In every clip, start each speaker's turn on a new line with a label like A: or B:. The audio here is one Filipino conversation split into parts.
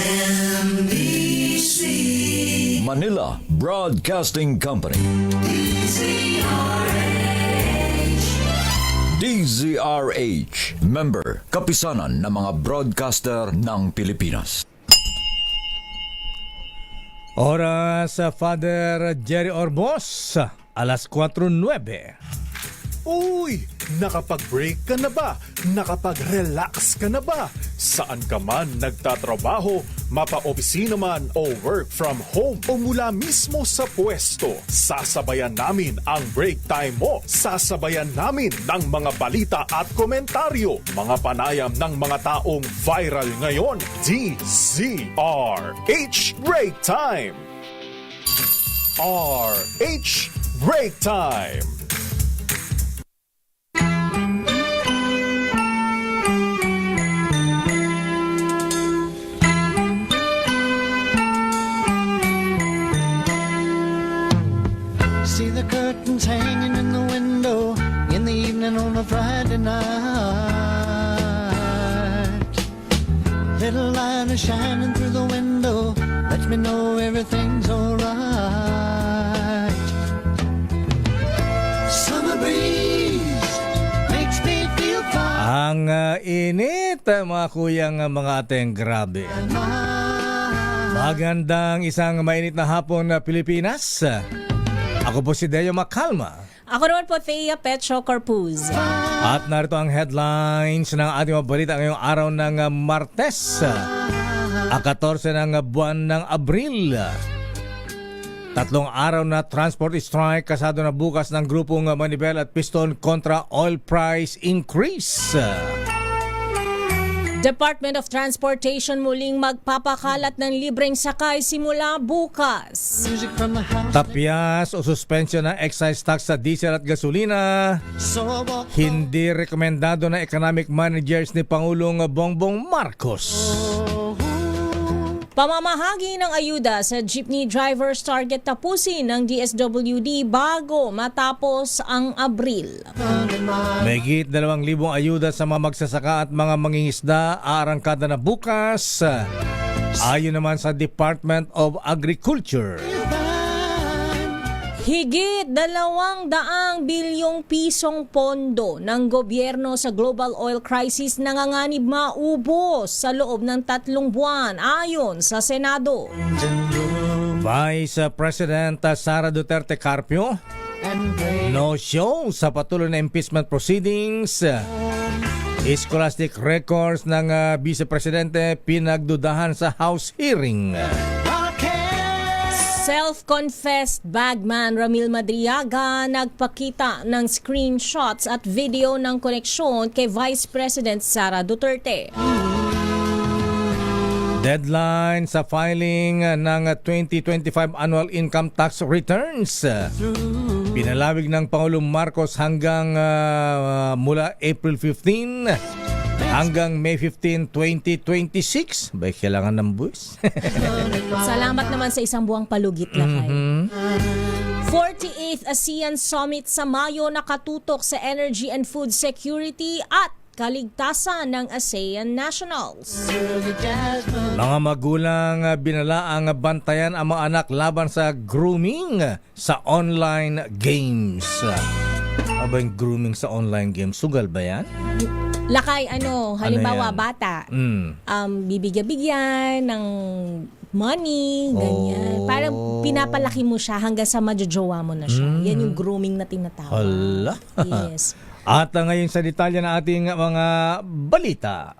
A: MBC
B: Manila Broadcasting Company. DZRH, member, kapisanan ng mga broadcaster ng Pilipinas.
C: Oras sa Father Jerry Orbos, alas 4:09.
D: Uy! Nakapag-break ka na ba? Nakapag-relax ka na ba? Saan ka man nagtatrabaho, mapa-opisina man o work from home o mula mismo sa pwesto, sasabayan namin ang break time mo. Sasabayan namin ng mga balita at komentaryo, mga panayam ng mga taong viral ngayon. DZRH Break Time! RH Break Time!
E: See the curtains hanging in the window in the evening on a Friday night. Little light is shining through the window, lets me know everything's alright. Summer breeze makes me feel fine.
C: Ang init, mga kuyang, mga ateng, grabe. Magandang isang mainit na hapon na Pilipinas. Ako po si Deo Macalma.
F: Ako naman po, Thea Petro Corpuz.
C: At narito ang headlines ng ating mga balita ngayong araw ng Martes, 14 ng buwan ng Abril. 3 araw na transport strike kasado na bukas ng grupong Manibela at Piston kontra oil price increase.
F: Department of Transportation muling magpapakalat ng libreng sakay simula bukas.
E: Music from the house.
C: Tapyas o suspensyon ng excise tax sa diesel at gasolina.
E: So I walk
C: Hindi rekomendado ng economic managers ni Pangulong Bongbong Marcos.
F: Pamamahagi ng ayuda sa jeepney drivers target tapusin ng DSWD bago matapos ang Abril.
C: Mahigit 2,000 ayuda sa mga magsasaka at mga mangingisda aarangkada na bukas. Ayon naman sa Department of Agriculture.
F: Higit 200 bilyong pisong pondo ng gobyerno sa global oil crisis nanganganib maubos sa loob ng 3 buwan ayon sa Senado.
C: Vice President Sara Duterte Carpio,
E: and pray.
C: no show sa patuloy na impeachment proceedings. Scholastic records ng Vice Presidente pinagdudahan sa House hearing.
F: Self-confessed bagman Ramil Madriaga nagpakita ng screenshots at video ng koneksyon kay Vice President Sara Duterte.
C: Deadline sa filing ng 2025 annual income tax returns. Pinalawig ng Pangulong Marcos hanggang mula April 15 hanggang May 15, 2026. Ba, kailangan ng buwis?
F: Salamat naman sa isang buwang palugit lakay. 48th ASEAN Summit sa Mayo nakatutok sa energy and food security at kaligtasan ng ASEAN nationals.
C: Mga magulang binalaang bantayan ang mga anak laban sa grooming sa online games. Aba, yung grooming sa online games, sugal ba yan?
F: Lakay, halimbawa
C: yan?
F: bata, bibigyan-bigyan ng money, ganyan. Parang pinapalaki mo siya hanggang sa majojowa mo na siya. Yan yung grooming na tinatawag.
C: Hala.
F: Yes.
C: At ngayon sa detalye ng ating mga balita.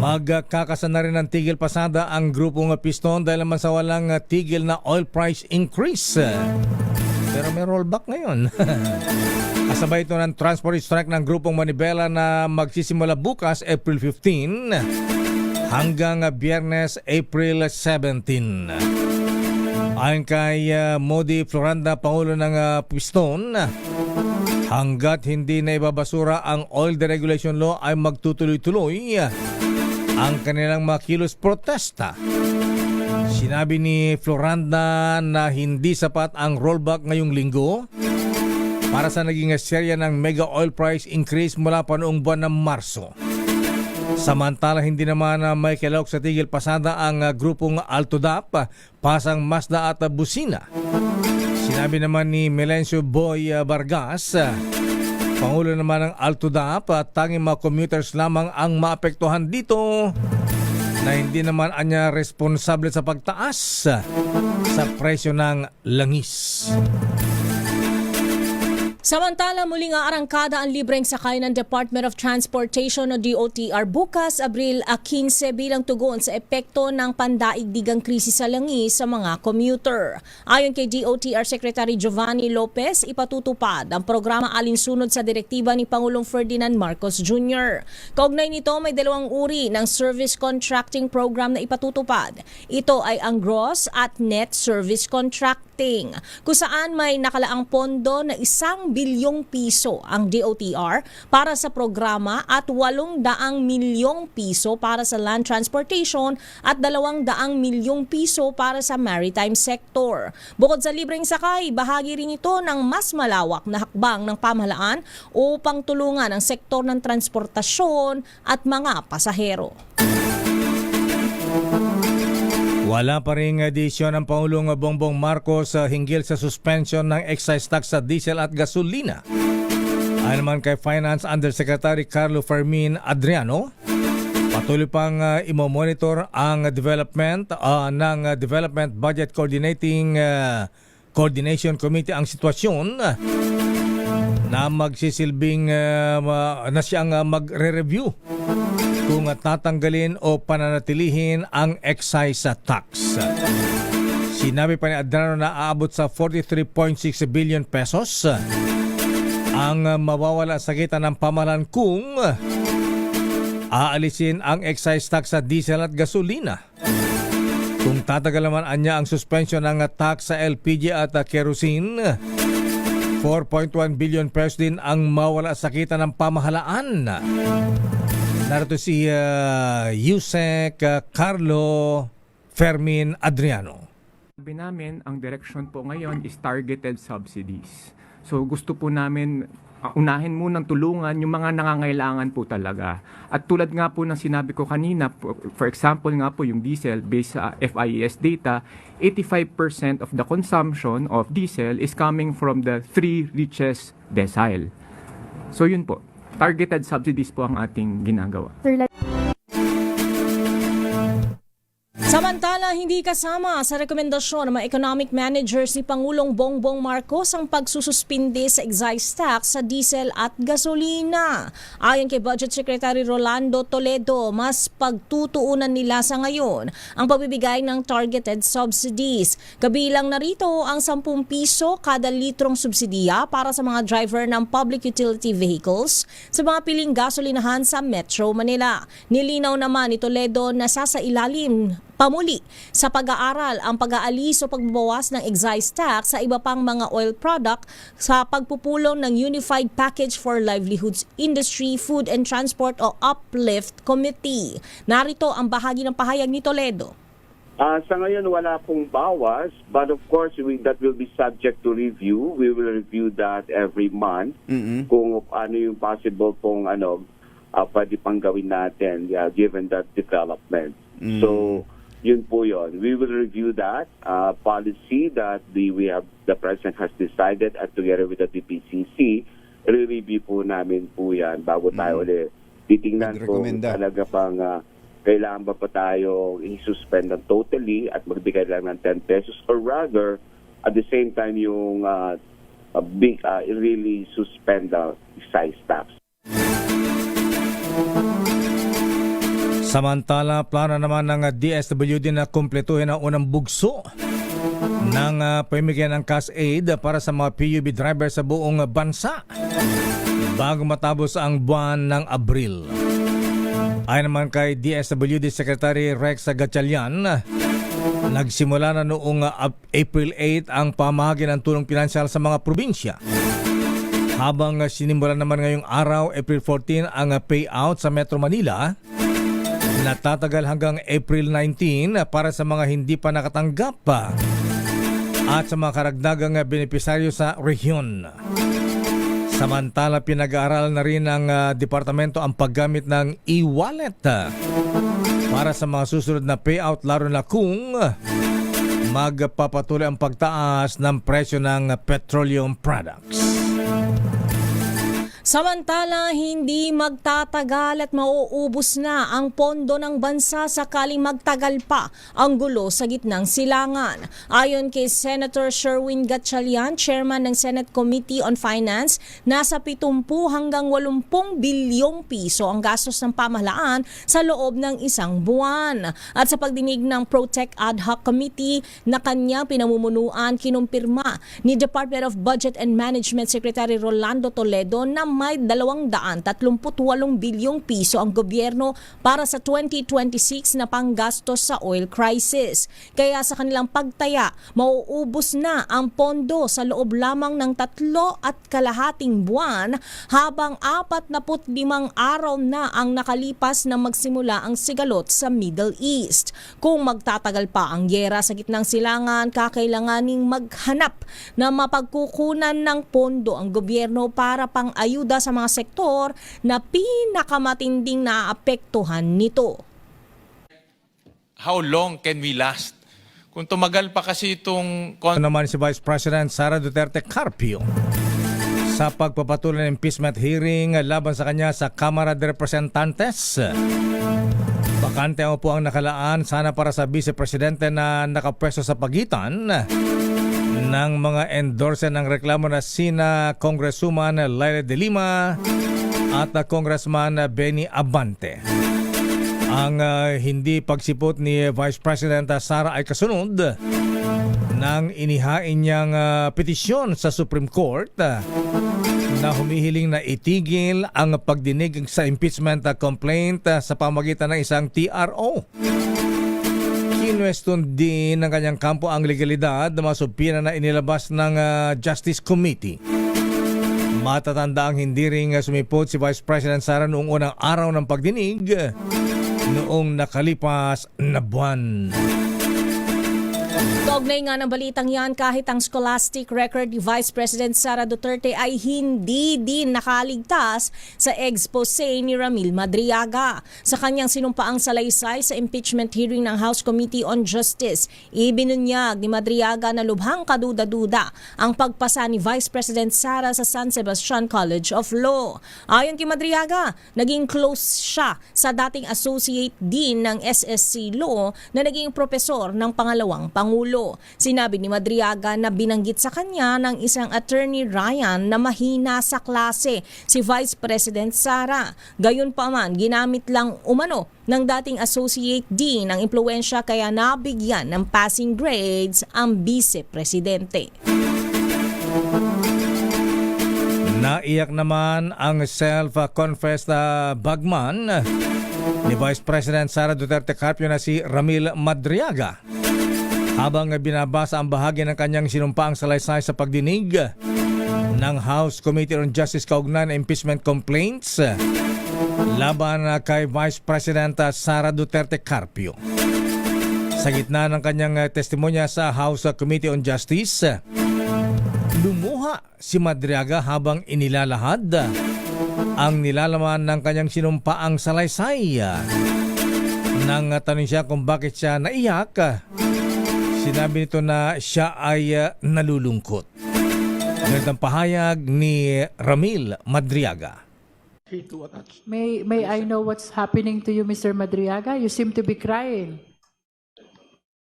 C: Magkakasa na rin ng tigil pasada ang grupong Piston dahil naman sa walang tigil na oil price increase. Pero may rollback ngayon. Kasabay ito ng transport strike ng grupong Manibela na magsisimula bukas April 15 hanggang Biyernes April 17. Ayon kay Modi Floranda, Pangulo ng Piston, hanggat hindi na ibabasura ang oil deregulation law ay magtutuloy-tuloy ang kanilang makilos protesta. Sinabi ni Floranda na hindi sapat ang rollback ngayong linggo para sa naging serya ng mega oil price increase mula pa noong buwan ng Marso. Samantala, hindi naman may kilawak sa tigil pasada ang grupong Altodap, Pasang Mazda at Busina. Sinabi naman ni Melencio Boy Vargas, Pangulo naman ng Altodap, tanging mga commuters lamang ang maapektuhan dito na hindi naman anya responsable sa pagtaas sa presyo ng langis.
F: Samantala, muli nga arangkada ang libreng sakay ng Department of Transportation o DOTR bukas, Abril 15 bilang tugon sa epekto ng pandaigdigang krisis sa langis sa mga commuter. Ayon kay DOTR Secretary Giovanni Lopez, ipatutupad ang programa alinsunod sa direktiba ni Pangulong Ferdinand Marcos Jr. Kaugnay nito, may dalawang uri ng service contracting program na ipatutupad. Ito ay ang gross at net service contracting, kung saan may nakalaang pondo na 1 bilyong piso ang DOTR para sa programa at 800 milyong piso para sa land transportation at 200 milyong piso para sa maritime sector. Bukod sa libreng sakay, bahagi rin ito ng mas malawak na hakbang ng pamahalaan upang tulungan ang sektor ng transportasyon at mga pasahero.
C: Wala pa ring desisyon ng Pangulong Bongbong Marcos hinggil sa suspension ng excise tax sa diesel at gasolina. Ayon naman kay Finance Undersecretary Carlo Fermin Adriano, patuloy pang imo-monitor ang development ng Development Budget Coordination Committee ang sitwasyon na magsisilbing na siyang magre-review kung tatanggalin o pananatilihin ang excise tax. Sinabi pa ni Adrano na aabot sa 43.6 billion pesos ang mawawala sa kita ng pamahalaan kung aalisin ang excise tax sa diesel at gasolina. Kung tatagal naman anya ang suspension ng tax sa LPG at kerosene, 4.1 billion pesos din ang mawala sa kita ng pamahalaan. Narito si Yusek Carlo Fermin Adriano.
A: Sabi namin, ang direction po ngayon is targeted subsidies. So gusto po namin unahin munang tulungan yung mga nangangailangan po talaga. At tulad nga po ng sinabi ko kanina, for example nga po yung diesel, based sa FIES data, 85% of the consumption of diesel is coming from the 3 richest decile. So yun po. Targeted subsidies po ang ating ginagawa.
F: Samantala, hindi kasama sa rekomendasyon ng mga economic managers ni Pangulong Bongbong Marcos ang pagsususpinde sa excise tax sa diesel at gasolina. Ayon kay Budget Secretary Rolando Toledo, mas pagtutuunan nila sa ngayon ang pagbibigay ng targeted subsidies. Kabilang narito ang 10 piso kada litrong subsidiya para sa mga driver ng public utility vehicles sa mga piling gasolinahan sa Metro Manila. Nilinaw naman ni Toledo na sasailalim pamuli sa pag-aaral ang pag-aalis o pagbabawas ng excise tax sa iba pang mga oil product sa pagpupulong ng Unified Package for Livelihoods Industry, Food and Transport o UPLIFT Committee. Narito ang bahagi ng pahayag ni Toledo.
G: Sa ngayon wala pong bawas, but of course that will be subject to review. We will review that every month kung ano yung possible pong pwede pang gawin natin given that development. So yun po yun. We will review that policy that the President has decided at together with the DPCC. I-review po namin po yan bago tayo ulit. Titingnan po talaga pang kailangan ba pa tayo i-suspend ng totally at magbigay lang ng 10 pesos or rather at the same time yung really suspend the excise tax.
C: Samantala, plano naman ng DSWD na kumpletuhin ang unang bugso ng pamimigay ng cash aid para sa mga PUV driver sa buong bansa bago matapos ang buwan ng Abril. Ayon naman kay DSWD Secretary Rex Gatchalian, nagsimula na noong April 8 ang pamahagi ng tulong pinansyal sa mga probinsya. Habang sinimula naman ngayong araw, April 14, ang payout sa Metro Manila, natatagal hanggang April 19 para sa mga hindi pa nakatanggap at sa mga karagdagang benepisaryo sa rehiyon. Sa Samantala, pinag-aaral na rin ng departamento ang paggamit ng e-wallet para sa mga susunod na payout, lalo na kung magpapatuloy ang pagtaas ng presyo ng petroleum products.
F: Samantala, hindi magtatagal at mauubos na ang pondo ng bansa sakaling magtagal pa ang gulo sa gitnang silangan. Ayon kay Senator Sherwin Gatchalian, chairman ng Senate Committee on Finance, nasa 70 hanggang 80 bilyong piso ang gastos ng pamahalaan sa loob ng isang buwan. At sa pagdinig ng Protect Ad Hoc Committee na kanyang pinamumunuan, kinumpirma ni Department of Budget and Management Secretary Rolando Toledo na may 238 bilyong piso ang gobyerno para sa 2026 na panggastos sa oil crisis. Kaya sa kanilang pagtaya, mauubos na ang pondo sa loob lamang ng 3.5 buwan, habang 45 araw na ang nakalipas na magsimula ang sigalot sa Middle East. Kung magtatagal pa ang gyera sa gitnang silangan, kakailanganing maghanap na mapagkukunan ng pondo ang gobyerno para pang-ayuda sa mga sektor na pinakamatinding naapektuhan nito.
H: How long can we last? Kung tumagal pa kasi itong
C: Ito naman si Vice President Sara Duterte Carpio sa pagpapatuloy ng impeachment hearing laban sa kanya sa Kamara de Representantes. Bakante po ang nakalaan sana para sa Vice Presidente na nakapwesto sa pagitan ng mga endorser ng reklamo na sina Congresswoman Laila de Lima at Congressman Benny Abante. Ang hindi pagsipot ni Vice President Sara ay kasunod ng inihain niyang petisyon sa Supreme Court na humihiling na itigil ang pagdinig sa impeachment complaint sa pamagitan ng isang TRO. Kinwestiyon din ng kanyang kampo ang legalidad na masupina na inilabas ng Justice Committee. Matatanda ang hindi ring sumipot si Vice President Sara noong unang araw ng pagdinig noong nakalipas na buwan.
F: Kaugnay nga ng balitang yan, kahit ang scholastic record ni Vice President Sara Duterte ay hindi din nakaligtas sa expose ni Ramil Madriaga. Sa kanyang sinumpaang salaysay sa impeachment hearing ng House Committee on Justice, ibinunyag ni Madriaga na lubhang kaduda-duda ang pagpasa ni Vice President Sara sa San Sebastian College of Law. Ayon kay Madriaga, naging close siya sa dating Associate Dean ng SSC Law na naging propesor ng pangalawang Pangulo. Sinabi ni Madriaga na binanggit sa kanya ng isang attorney Ryan na mahina sa klase si Vice President Sara. Gayunpaman, ginamit lang umano ng dating Associate Dean ang impluensya kaya nabigyan ng passing grades ang Vice Presidente.
C: Naiyak naman ang self-confessed bagman ni Vice President Sara Duterte Carpio na si Ramil Madriaga habang binabasa ang bahagi ng kanyang sinumpaang salaysay sa pagdinig ng House Committee on Justice kaugnay ng impeachment complaints laban kay Vice President Sara Duterte Carpio. Sa gitna ng kanyang testimonya sa House Committee on Justice, lumuha si Madriaga habang inilalahad ang nilalaman ng kanyang sinumpaang salaysay. Nang tanong siya kung bakit siya naiyak, sinabi nito na siya ay nalulungkot. Ganito ang pahayag ni Ramil Madriaga.
I: May I know what's happening to you, Mr. Madriaga? You seem to be crying.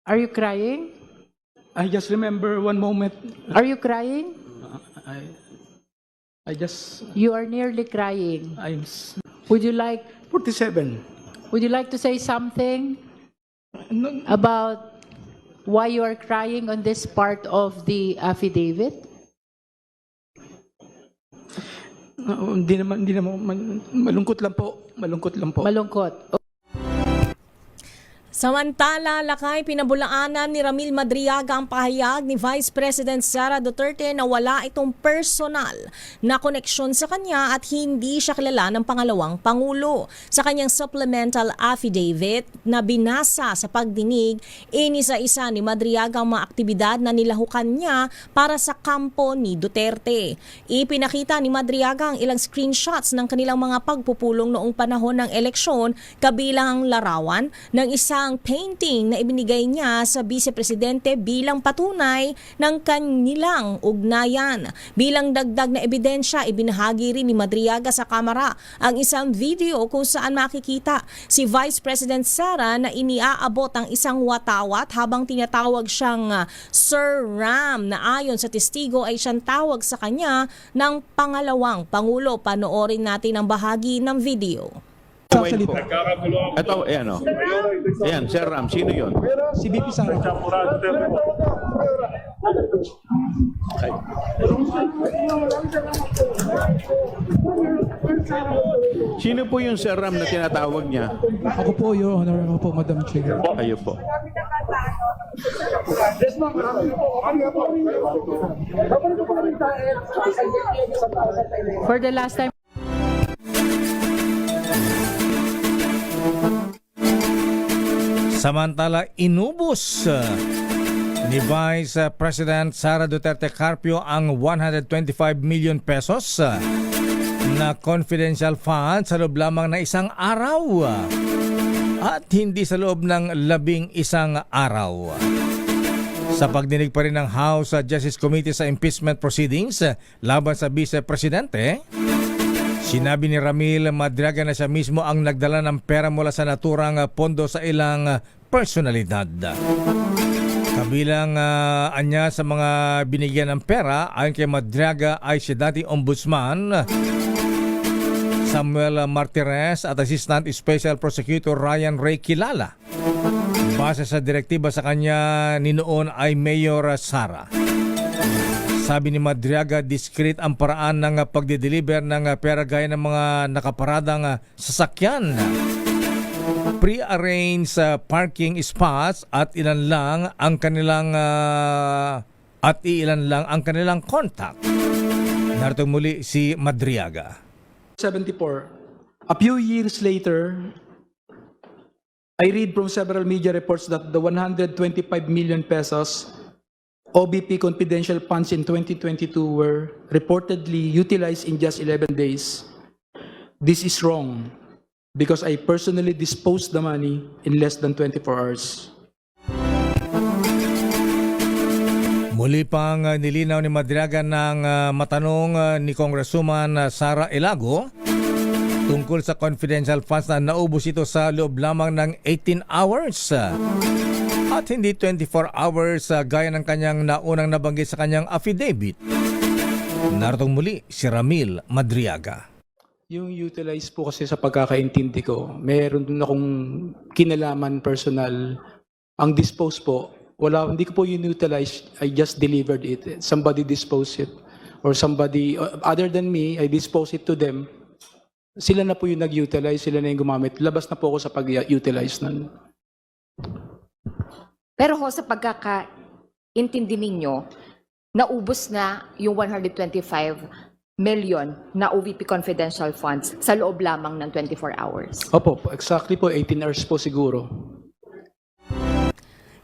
I: Are you crying?
J: I just remember one moment.
I: Are you crying?
J: I just,
I: You are nearly crying.
J: I'm
I: Would you like
J: 47.
I: Would you like to say something
J: No,
I: about why you are crying on this part of the affidavit?
J: hindi naman, malungkot lang po. Malungkot lang po.
I: Malungkot.
F: Samantala, lakay pinabulaanan ni Ramil Madriaga ang pahayag ni Vice President Sara Duterte na wala itong personal na koneksyon sa kanya at hindi siya kilala ng pangalawang Pangulo. Sa kanyang supplemental affidavit na binasa sa pagdinig, inisa-isa ni Madriaga ang mga aktibidad na nilahukan niya para sa kampo ni Duterte. Ipinakita ni Madriaga ang ilang screenshots ng kanilang mga pagpupulong noong panahon ng eleksyon, kabilang ang larawan ng isang painting na ibinigay niya sa Vice Presidente bilang patunay ng kanilang ugnayan. Bilang dagdag na ebidensya, ibinahagi rin ni Madriaga sa kamera ang isang video kung saan makikita si Vice President Sara na iniaabot ang isang watawat habang tinatawag siyang Sir Ram, na ayon sa testigo ay siyang tawag sa kanya ng pangalawang Pangulo. Panoorin natin ang bahagi ng video.
K: Ito, ayan o. Ayan, Sir Ram, sino yun?
J: Si BP Sara.
K: Sino po yung Sir Ram na tinatawag niya?
J: Ako po, Your Honor. Ako po, Madam Chair.
K: Kayo po.
I: For the last time,
C: Samantala, inubos ni Vice President Sara Duterte Carpio ang 125 million pesos na confidential fund sa loob lamang na isang araw at hindi sa loob ng 11 araw. Sa pagdinig pa rin ng House Justice Committee sa impeachment proceedings laban sa Vice Presidente, sinabi ni Ramil Madriaga na siya mismo ang nagdala ng pera mula sa naturang pondo sa ilang personalidad. Kabilang anya sa mga binigyan ng pera ayon kay Madriaga ay si dating ombudsman Samuel Martires at Assistant Special Prosecutor Ryan Ray Kilala. Base sa direktiba sa kanya ni noon ay Mayor Sara. Sabi ni Madriaga, discreet ang paraan ng pagde-deliver ng pera gaya ng mga nakaparadang sasakyan, pre-arranged parking spots at ilan lang ang kanilang contact. Narito muli si Madriaga.
J: 74. A few years later, I read from several media reports that the 125 million pesos OBP confidential funds in 2022 were reportedly utilized in just 11 days. This is wrong because I personally disposed the money in less than 24 hours.
C: Muli pang nilinaw ni Madriaga ng matanong ni Congresswoman Sara Elago tungkol sa confidential funds na naubos ito sa loob lamang ng 18 hours. At hindi 24 hours gaya ng kanyang naunang nabanggit sa kanyang affidavit. Naritong muli si Ramil Madriaga.
J: Yung utilize po kasi sa pagkakaintindi ko, meron din akong kinalaman personal. Ang dispose po, hindi ko po yun utilize, I just delivered it. Somebody disposed it. Or somebody, other than me, I dispose it to them. Sila na po yung nag-utilize, sila na yung gumamit. Labas na po ako sa pag-utilize nun.
L: Pero ho, sa pagkakaintindi ninyo, naubos na yung 125 million na OVP confidential funds sa loob lamang ng 24 hours.
J: Opo, exactly po, 18 hours po siguro.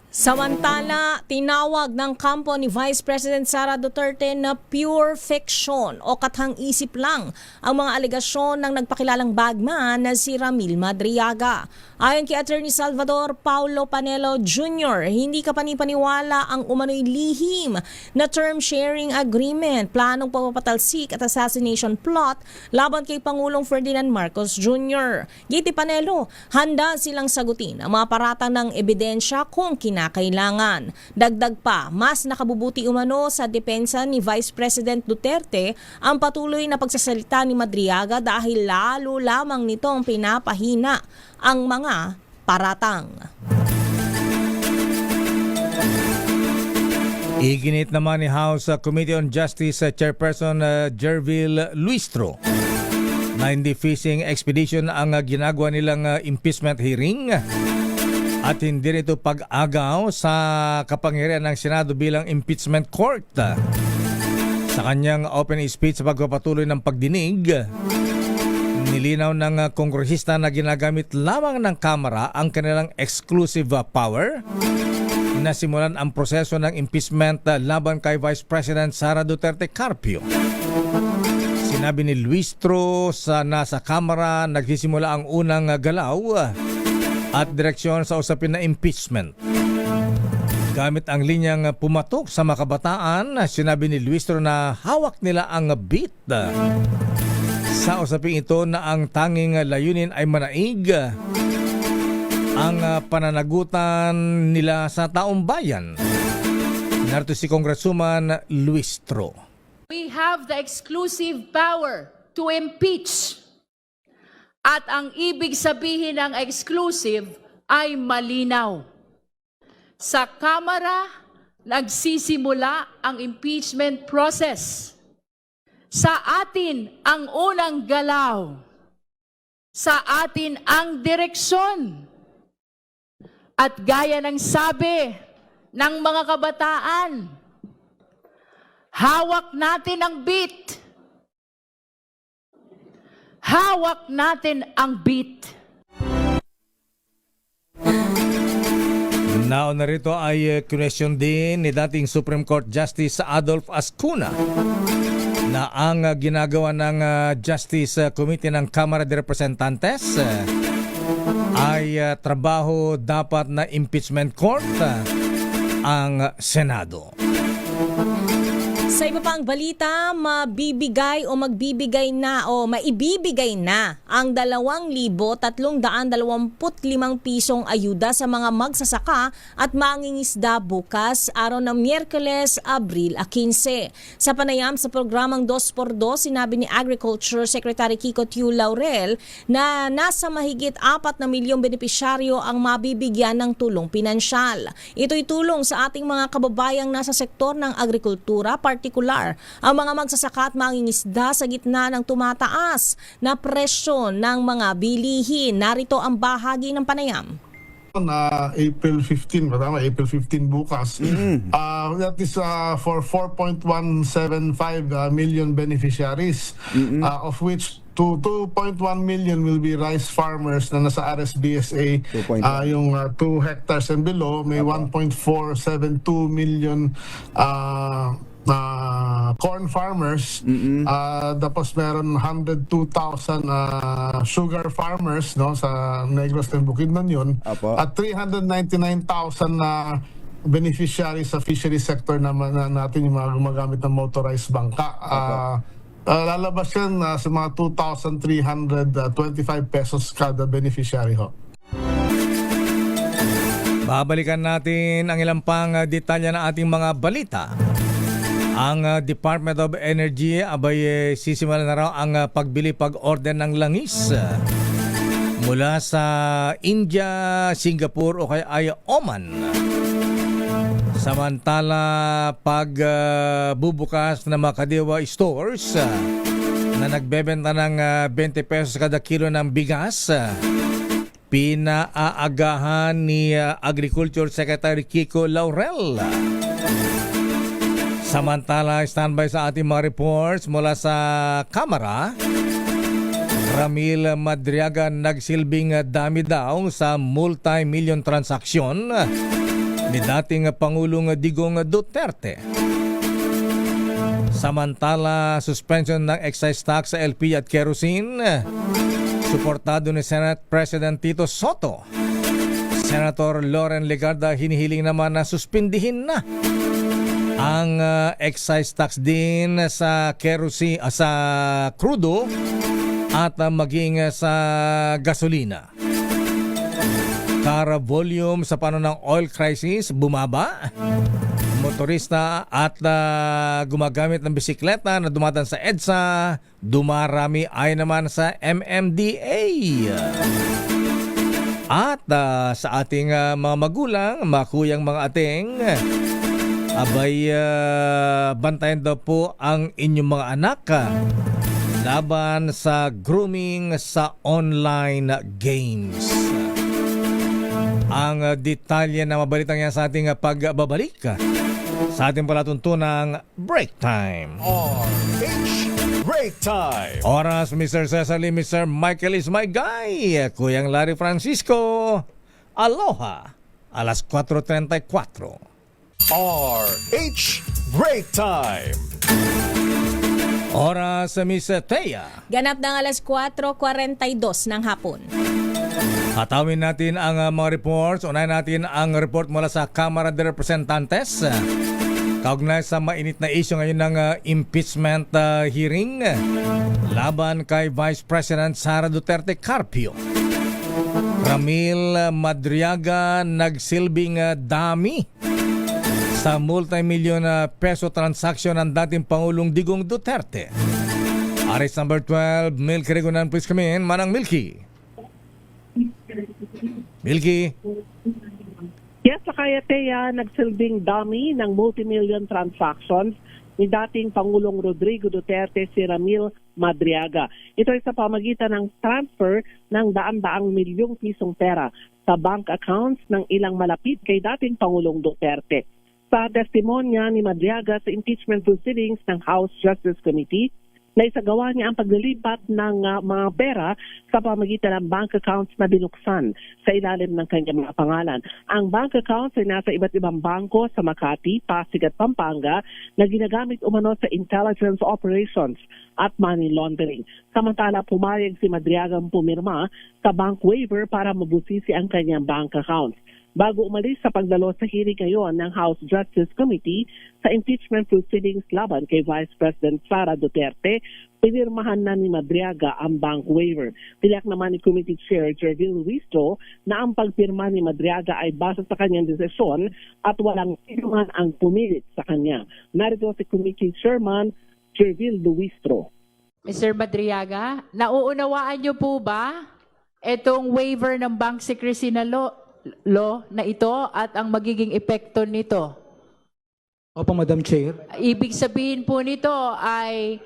F: Samantala, tinawag ng kampo ni Vice President Sara Duterte na pure fiction o kathang-isip lang ang mga alegasyon ng nagpakilalang bagman na si Ramil Madriaga. Ayon kay Attorney Salvador Paulo Panelo Jr., hindi kapanipaniwala ang umano'y lihim na term sharing agreement, planong pagpapatalsik at assassination plot laban kay Pangulong Ferdinand Marcos Jr. Giti Panelo, handa silang sagutin ang mga paratang ng ebidensya kung kinakailangan. Dagdag pa, mas nakabubuti umano sa depensa ni Vice President Duterte ang patuloy na pagsasalita ni Madriaga dahil lalo lamang nitong pinapahina ang mga paratang.
C: Iginit naman ni House Committee on Justice Chairperson Jervil Luistro na hindi fishing expedition ang ginagawa nilang impeachment hearing at hindi rin ito pag-agaw sa kapangyarihan ng Senado bilang impeachment court. Sa kanyang open speech sa pagpapatuloy ng pagdinig, nilinaw ng kongresista na ginagamit lamang ng Kamara ang kanilang exclusive power na simulan ang proseso ng impeachment laban kay Vice President Sara Duterte Carpio. Sinabi ni Luistro sa nasa Kamara, nagsisimula ang unang galaw at direksyon sa usapin na impeachment. Gamit ang linyang pumatok sa makabataan, sinabi ni Luistro na hawak nila ang beat sa usaping ito na ang tanging layunin ay manaig ang pananagutan nila sa taong bayan. Narito si Congresswoman Luistro.
I: We have the exclusive power to impeach. At ang ibig sabihin ng exclusive ay malinaw. Sa Kamara, nagsisimula ang impeachment process. Sa atin ang unang galaw. Sa atin ang direksyon. At gaya ng sabi ng mga kabataan, hawak natin ang beat. Hawak natin ang beat.
C: Nauna rito ay question din ni dating Supreme Court Justice Adolf Ascuna na ang ginagawa ng Justice Committee ng Kamara de Representantes ay trabaho dapat na impeachment court ang Senado.
F: Sa iba pang balita, maibibigay na ang 2,325 pisong ayuda sa mga magsasaka at mangingisda bukas, araw ng Miyerkules, Abril 15. Sa panayam sa programang 2x2, sinabi ni Agriculture Secretary Kiko Tiu Laurel na nasa mahigit 4 na milyong benepisyaryo ang mabibigyan ng tulong pinansyal. Ito'y tulong sa ating mga kababayang nasa sektor ng agrikultura, partikular ang mga magsasaka at mangingisda sa gitna ng tumataas na presyo ng mga bilihin. Narito ang bahagi ng panayam.
M: April 15, April 15 bukas. That is for 4.175 million beneficiaries, of which 2.1 million will be rice farmers na nasa RSBSA, yung 2 hectares and below. May 1.472 million corn farmers, tapos meron 102,000 sugar farmers, no, sa Negros and Bukidnon yun, at 399,000 na beneficiaries sa fishery sector na natin yung mga gumagamit ng motorized bangka. Lalabas yan sa mga 2,325 pesos kada beneficiary ho.
C: Babalikan natin ang ilang pang detalye ng ating mga balita. Ang Department of Energy abay sisimulan na raw ang pagbili pag-order ng langis mula sa India, Singapore o kaya ay Oman. Samantala, bubukas ng mga Kadiwa stores na nagbebenta ng 20 pesos kada kilo ng bigas, pinaagahan ni Agriculture Secretary Kiko Laurel. Samantala, standby sa ating mga reports mula sa Kamara. Ramil Madriaga nagsilbing dami daw sa multi-million transaksyon ni dating Pangulong Digong Duterte. Samantala, suspension ng excise tax sa LP at kerosene, suportado ni Senate President Tito Soto. Senator Loren Legarda hinihiling naman na suspindihin na ang excise tax din sa kerosene, sa krudo at maging sa gasolina. Car volume sa panahon ng oil crisis bumaba. Motorista at gumagamit ng bisikleta na dumadaan sa EDSA, dumarami ay naman sa MMDA. At sa ating mga magulang, mga kuyang, mga ating, abay, bantayan daw po ang inyong mga anak laban sa grooming sa online games. ang detalye na mabalitang yan sa ating pagbabalik sa ating palatuntunang Break Time.
D: RH Break Time.
C: Oras, Mr. Cesar Lee, Mr. Michael is my guy. Kuyang Larry Francisco, aloha. Alas 4:34.
D: RH Break Time.
C: Oras, Miss Thea.
F: Ganap ng alas 4:42 ng hapon.
C: Hatawin natin ang mga reports. Unahin natin ang report mula sa Kamara de Representantes. Kaugnay sa mainit na issue ngayon ng impeachment hearing laban kay Vice President Sara Duterte Carpio. Ramil Madriaga nagsilbing dami sa multi-million peso transaction ng dating Pangulong Digong Duterte. Arrest number 12, Milky Regunan, please come in. Manang Milky. Milky.
N: Yes, Sakaya nagsilbing dummy ng multimillion transactions ni dating Pangulong Rodrigo Duterte si Ramil Madriaga. Ito ay sa pamagitan ng transfer ng daan-daang milyong pisong pera sa bank accounts ng ilang malapit kay dating Pangulong Duterte. Sa testimonya ni Madriaga sa impeachment proceedings ng House Justice Committee, na isagawa niya ang paglilipat ng mga pera sa pamagitan ng bank accounts na binuksan sa ilalim ng kanyang mga pangalan. Ang bank accounts ay nasa iba't ibang bangko sa Makati, Pasig at Pampanga na ginagamit umano sa intelligence operations at money laundering. Samantala, pumayag si Madriagang pumirma sa bank waiver para mabusisi ang kanyang bank accounts. Bago umalis sa pagdalo sa hearing ngayon ng House Justice Committee sa impeachment proceedings laban kay Vice President Sara Duterte, pinirmahan na ni Madriaga ang bank waiver. Tiyak naman ni Committee Chair Jervil Luistro na ang pagpirma ni Madriaga ay base sa kanyang desisyon at walang sinuman ang pumilit sa kanya. Narito si Committee Chairman Jervil Luistro.
I: Mr. Madriaga, nauunawaan niyo po ba itong waiver ng bank secrecy na law na ito at ang magiging epekto nito?
J: Opo, Madam Chair.
I: Ibig sabihin po nito ay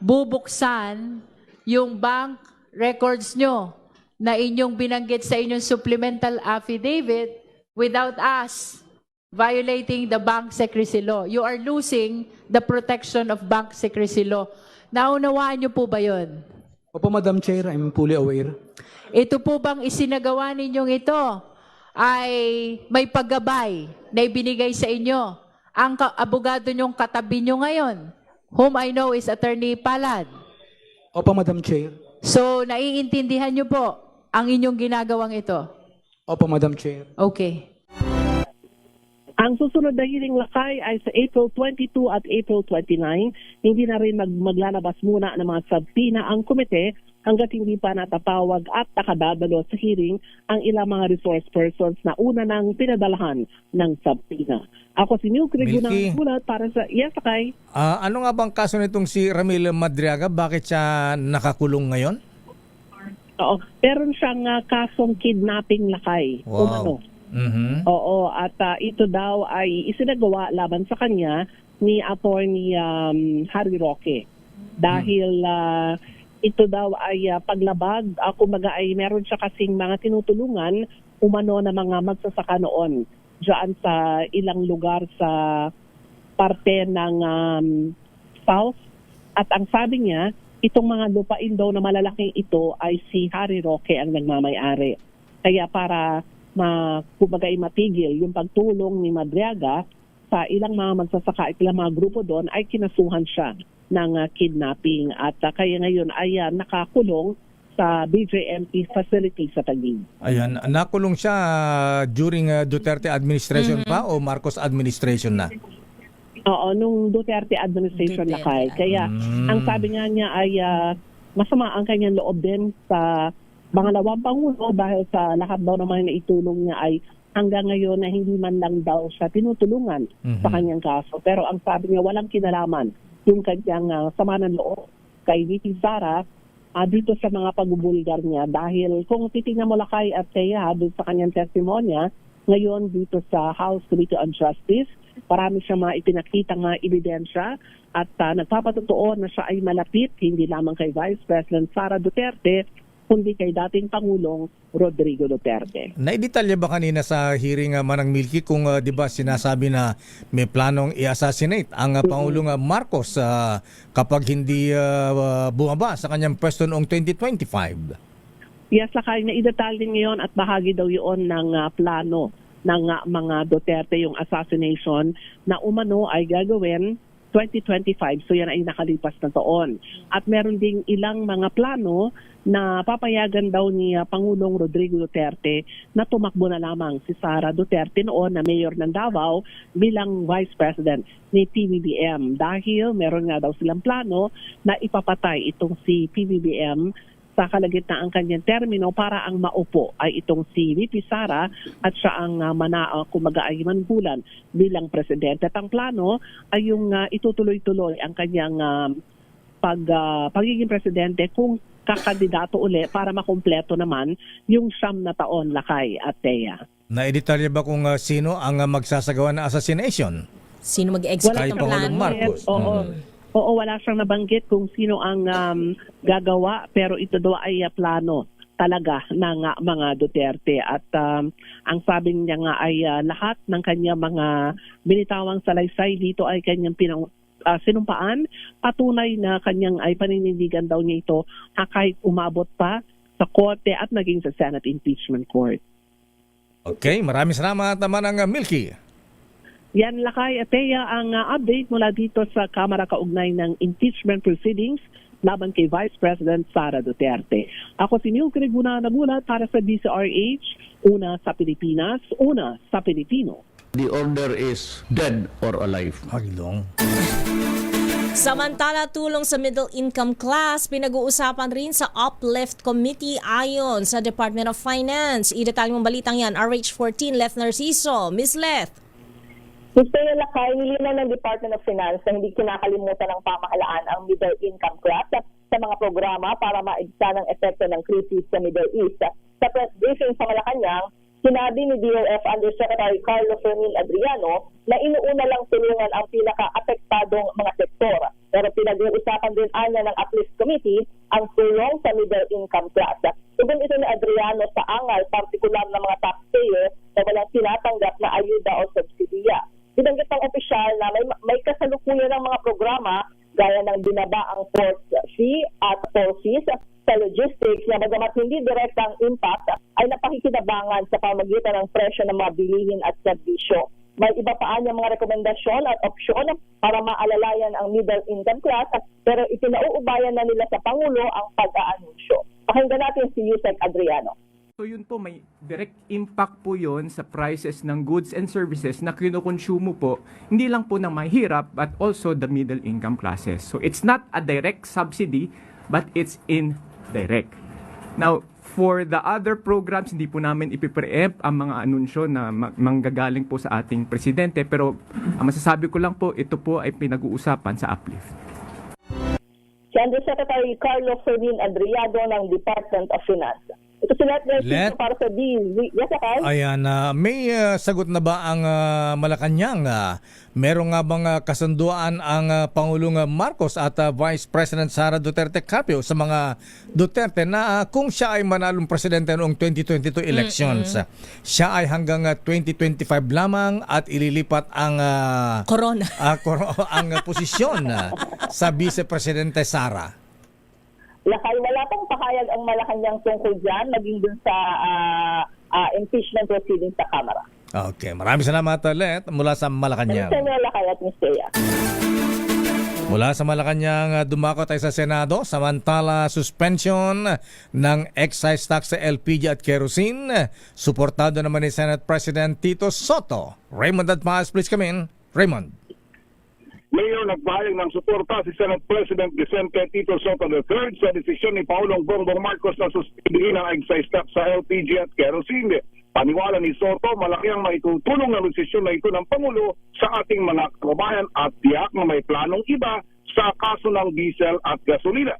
I: mabubuksan yung bank records nyo na inyong binanggit sa inyong supplemental affidavit without us violating the bank secrecy law. You are losing the protection of bank secrecy law. Naunawaan nyo po ba yun?
J: Opo, Madam Chair, I'm fully aware.
I: Ito po bang isinagawa ninyong ito ay may paggabay na ibinigay sa inyo ang abogado nyong katabi nyo ngayon, whom I know is Attorney Palad?
J: Opo, Madam Chair.
I: So, naiintindihan nyo po ang inyong ginagawang ito?
J: Opo, Madam Chair.
I: Okay.
N: Ang susunod na hearing lakay ay sa April 22 at April 29. Hindi na rin maglalabas muna ng mga subpoena ang komite hanggat hindi pa natatawag at nakadadalo sa hearing ang ilang mga resource persons na una nang pinadalahan ng subpoena. Ako si Milky Regunan Bulat para sa Sakay.
C: Ano nga bang kaso nitong si Ramil Madriaga? Bakit siya nakakulong ngayon?
N: Oo, meron siyang kasong kidnapping lakay.
C: Wow.
N: Umano.
C: Mm-hmm.
N: Oo, at ito daw ay isinagawa laban sa kanya ni Attorney Harry Roque. Dahil ito daw ay paglabag, kumbaga ay meron siya kasing mga tinutulungan umano na mga magsasaka noon diyan sa ilang lugar sa parte ng South. At ang sabi niya, itong mga lupain daw na malalaking ito ay si Harry Roque ang nagmamay-ari. Kaya para kumbaga matigil yung pagtulong ni Madriaga sa ilang mga magsasaka at ilang mga grupo doon ay kinasuhan siya ng kidnapping at kaya ngayon ay nakakulong sa BJMP facility sa Taguig.
C: Ayan, nakulong siya during Duterte administration pa o Marcos administration na?
N: Oo, nung Duterte administration na kaya ang sabi nga niya ay masama ang kanyang loob din sa pangalawang Pangulo dahil sa lahat daw naman na itulong niya ay hanggang ngayon na hindi man lang daw siya tinutulungan sa kanyang kaso. Pero ang sabi niya walang kinalaman yung kanyang sama ng loob kay VP Sara dito sa mga pagbubulgar niya dahil kung titingnan mo lakay at Thea doon sa kanyang testimonya ngayon dito sa House Committee on Justice, marami siya mga ipinakitang ebidensya at nagpapatotoo na siya ay malapit hindi lamang kay Vice President Sara Duterte kundi kay dating Pangulong Rodrigo Duterte.
C: Naidetalya ba kanina sa hearing Manang Milky kung 'di ba sinasabi na may planong i-assassinate ang Pangulong Marcos kapag hindi bumaba sa kanyang pwesto noong 2025?
N: Yes, sakay na idetalye ngayon at bahagi daw yun ng plano ng mga Duterte, yung assassination na umano ay gagawin 2025, so yan ay nakalipas na taon. At meron ding ilang mga plano na papayagan daw ni Pangulong Rodrigo Duterte na tumakbo na lamang si Sara Duterte noon na mayor ng Davao bilang vice president ni PBBM. Dahil meron nga daw silang plano na ipapatay itong si PBBM sa kalagitnaan kanyang termino para ang maupo ay itong si VP Sara at siya ang kumaga ay manhulan bilang presidente. At ang plano ay yung itutuloy-tuloy ang kanyang pagiging presidente kung kakandidato uli para makumpleto naman yung 9 na taon, Lakay at Thea.
C: Naidetalya ba kung sino ang magsasagawa ng assassination?
F: Sino mag-execute
C: Kay
F: ng
C: Pangulong
F: plano?
C: Marcos.
N: Oo, wala siyang nabanggit kung sino ang gagawa, pero ito daw ay plano talaga ng mga Duterte. At ang sabi niya nga ay lahat ng kanyang mga binitawang salaysay dito ay kanyang sinumpaan. Patunay na kanyang ay paninindigan daw niya ito kahit umabot pa sa korte at naging sa Senate Impeachment Court.
C: Okay, maraming salamat naman ang Milky.
N: Yan, Lakay at Thea, ang update mula dito sa Kamara kaugnay ng impeachment proceedings laban kay Vice President Sara Duterte. Ako si Neil Criguna nagulat para sa DCRH, una sa Pilipinas, una sa Pilipino.
K: The order is dead or alive.
C: Hagilong.
F: Samantala, tulong sa middle income class, pinag-uusapan rin sa Uplift Committee ayon sa Department of Finance. Idetalye mong balitang yan, RH14, Leth Narciso. Miss Leth.
O: Gusto nila Lakay, nilinaw ng Department of Finance na hindi kinakalimutan ng pamahalaan ang middle income class sa mga programa para maigsa ng epekto ng krisis sa Middle East. Sa press briefing sa Malacanang, sinabi ni DOF Undersecretary Carlo Fermin Adriano na inuuna lang tulungan ang pinaka-apektadong mga sektor. Pero pinag-uusapan din anya ng Uplift Committee ang tulong sa middle income class. Tugon ito ni Adriano sa angal partikular ng mga taxpayer na walang tinatanggap na ayuda o subsidiya. Binanggit ng opisyal na may kasalukuyan ng mga programa gaya ng binabaang port fee at toll fees sa logistics na bagamat hindi direktang impact ay napakikinabangan sa pamagitan ng presyo ng mga bilihin at serbisyo. May iba pa niya mga rekomendasyon at opsyon para maalalayan ang middle income class pero itinauubayan na nila sa Pangulo ang pag-aanunsyo. Pakinggan natin si Yusek Adriano.
A: So yun po, may direct impact po yun sa prices ng goods and services na kinukonsumo po, hindi lang po ng mahirap but also the middle income classes. So it's not a direct subsidy but it's indirect. Now, for the other programs, hindi po namin ipipreempt ang mga anunsyo na manggagaling po sa ating presidente pero ang masasabi ko lang po, ito po ay pinag-uusapan sa Uplift.
O: Si Undersecretary Carlo Fermin Adriano ng Department of Finance. Ito si Let para sa deal. Yes, Akay?
C: Ayan, may sagot na ba ang Malacanang? Meron nga bang kasunduan ang Pangulong Marcos at Vice President Sara Duterte Carpio sa mga Duterte na kung siya ay manalong presidente noong 2022 elections, siya ay hanggang 2025 lamang at ililipat ang
F: Corona.
C: ang posisyon sa Vice Presidente Sara?
O: Lakay, wala pang pahayag ang Malacanang tungkol dyan, maging dun sa impeachment proceedings sa Kamara.
C: Okay, maraming salamat, Let, mula sa Malacanang.
O: Sa inyo, Lakay at Ms. Thea.
C: Mula sa Malacanang, dumako tayo sa Senado, samantala suspension ng excise tax sa LPG at kerosene. Suportado naman ni Senate President Tito Soto. Raymond Admas, please come in. Raymond.
P: Mayor, nagpahayag ng suporta si Senate President Vicente Tito Soto III sa desisyon ni Pangulong Bongbong Marcos na suspindihin ang excise tax sa LPG at kerosene. Paniwala ni Soto, malaki ang maitutulong na desisyon na ito ng Pangulo sa ating mga kababayan at tiyak na may planong iba sa kaso ng diesel at gasolina.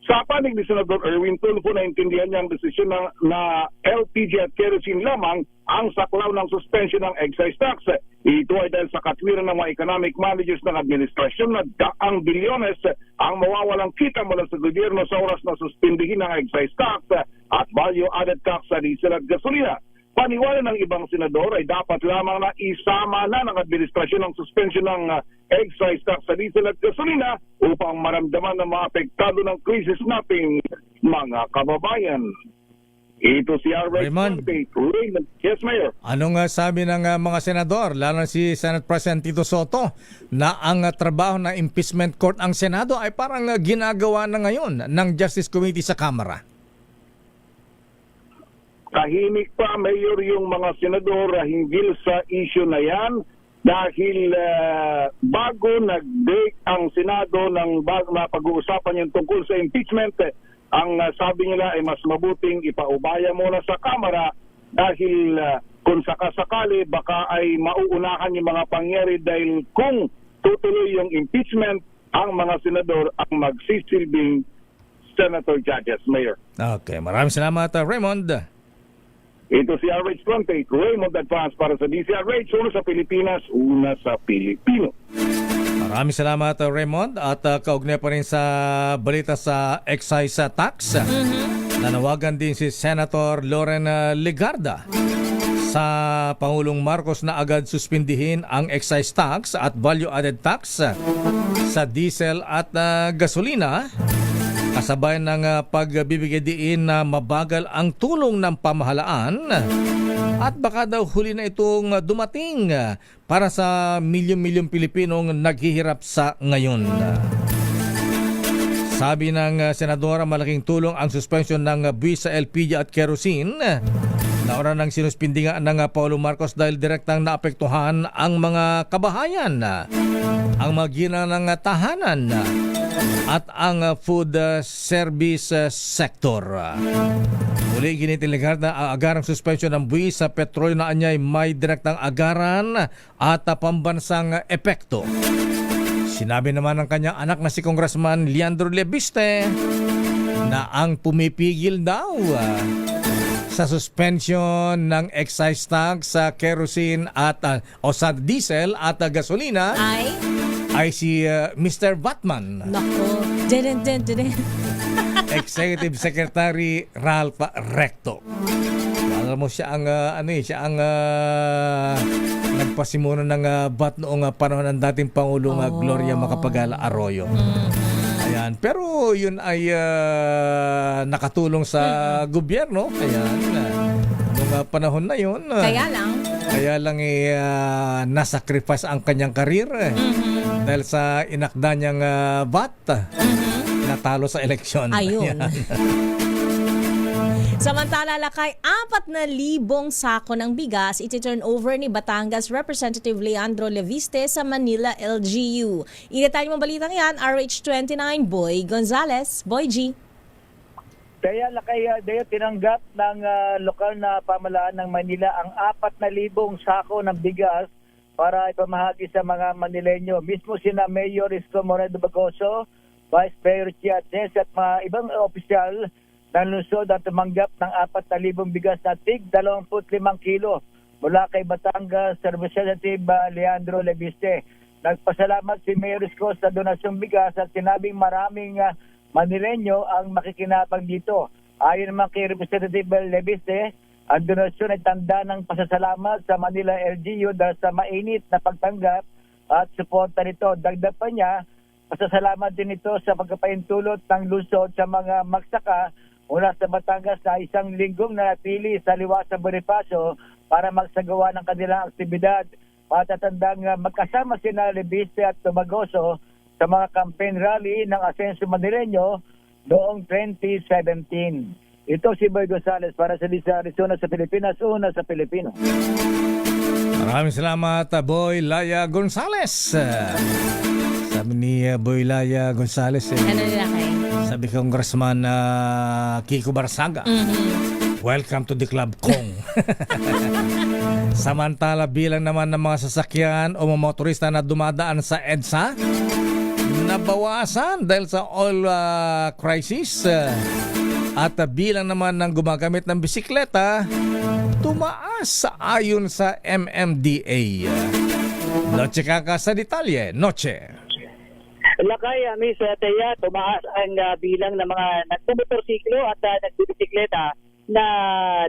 P: Sa panig ni Senador Erwin Tulfo, naintindihan niya ang desisyon na LPG at kerosene lamang ang saklaw ng suspension ng excise tax. Ito ay dahil sa katwiran ng mga economic managers ng administrasyon na daang bilyones ang mawawalang kita mula sa gobyerno sa oras na suspindihin ang excise tax at value-added tax sa diesel at gasolina. Paniwala ng ibang senador ay dapat lamang na isama na ng administrasyon ng suspension ng excise tax sa diesel at gasolina upang maramdaman ng mga apektado ng krisis nating mga kababayan. Ito si
C: Raymond.
P: Raymond. Yes, Mayor.
C: Anong sabi ng mga senador, lalo na si Senate President Tito Soto, na ang trabaho ng impeachment court ang Senado ay parang ginagawa na ngayon ng Justice Committee sa Kamara?
P: Tahimik pa, Mayor, yung mga senador hinggil sa issue na yan dahil bago nag-break ang Senado ng bago na pag-uusapan yung tungkol sa impeachment, ang sabi nila ay mas mabuting ipaubaya muna sa Kamara dahil kung sakasakali baka ay mauunahan yung mga pangyari dahil kung tutuloy yung impeachment, ang mga senador ang magsisilbing senator judges, Mayor.
C: Okay, maraming salamat Raymond.
P: Ito si RH Fronte, Raymond Advance para sa DCRH, una sa Pilipinas, una sa Pilipino.
C: Maraming salamat Raymond at kaugnay pa rin sa balita sa excise tax. Nanawagan din si Senator Loren Legarda sa Pangulong Marcos na agad suspindihin ang excise tax at value-added tax sa diesel at gasolina. Kasabay ng pagbibigay diin na mabagal ang tulong ng pamahalaan at baka daw huli na itong dumating para sa milyon-milyong Pilipinong naghihirap sa ngayon. Sabi ng senadora, malaking tulong ang suspension ng buwis sa LPG at kerosene na oras ng sinuspindingan ng Paulo Marcos dahil direktang naapektuhan ang mga kabahayan, ang mga ginang ng tahanan at ang food service sector. Muli ginitiligar na ang agarang suspension ng buwis sa petrolyo na anyay may direktang agaran at pambansang epekto. Sinabi naman ng kanyang anak na si Congressman Leandro Lebiste na ang pumipigil daw sa suspension ng excise tax sa kerosene at o sa diesel at gasolina ay si Mr. Batman.
F: Nako.
C: Executive Secretary Ralph Recto. Alam mo siya ang nagpasimuno ng BAT noong panahon ng dating Pangulong Gloria Macapagal Arroyo. Ayan, pero yun ay nakatulong sa gobyerno. Ayan, noong panahon na yun. Kaya lang nasacrifice ang kanyang karir dahil sa inakda niyang BAT. Natalo sa eleksyon.
F: Ayun. Samantala, lakay 4,000 sako ng bigas iti-turn over ni Batangas Representative Leandro Leviste sa Manila LGU. Idetalye mong balitang yan, RH29, Boy Gonzales. Boy G.
Q: Kaya lakay tinanggap ng lokal na pamahalaan ng Manila ang 4,000 sako ng bigas para ipamahagi sa mga Manileño. Mismo sina Mayor Isko Moreno Bagoso, Vice Mayor Chiates at mga ibang opisyal ng lungsod at tumanggap ng 4,000 bigas na tig 25 kilo mula kay Batangas Representative Leandro Leviste. Nagpasalamat si Mayor Isko sa donasyong bigas at sinabing maraming Manileño ang makikinabang dito. Ayon naman kay Representative Leviste, ang donasyon ay tanda ng pasasalamat sa Manila LGU dahil sa mainit na pagtanggap at suporta nito. Dagdag pa niya, pasasalamat din ito sa pagpapaintulot ng lungsod sa mga magsaka mula sa Batangas na isang linggong nanatili sa Liwasa Bonifacio para magsagawa ng kanilang aktibidad. Matatandang magkasama sina Leviste at Tumagoso sa mga campaign rally ng Asenso Manileño noong 2017. Ito si Boy Gonzales para sa Lisa Arizona sa Pilipinas, una sa Pilipino.
C: Maraming salamat, Boy Laya Gonzales. Sabi ni Boy Laya Gonzales,
F: Ano nila kay?
C: sabi Congressman Kiko Barsaga, welcome to the club, Kong. Samantala, bilang naman ng mga sasakyan o mga motorista na dumadaan sa EDSA nabawasan dahil sa oil crisis. At bilang naman ng gumagamit ng bisikleta, tumaas ayon sa MMDA. Noche Kaka sa detalye. Noche.
Q: Lakay, Miss Teya, tumaas ang bilang ng mga nagmumotorsiklo at nagbibisikleta na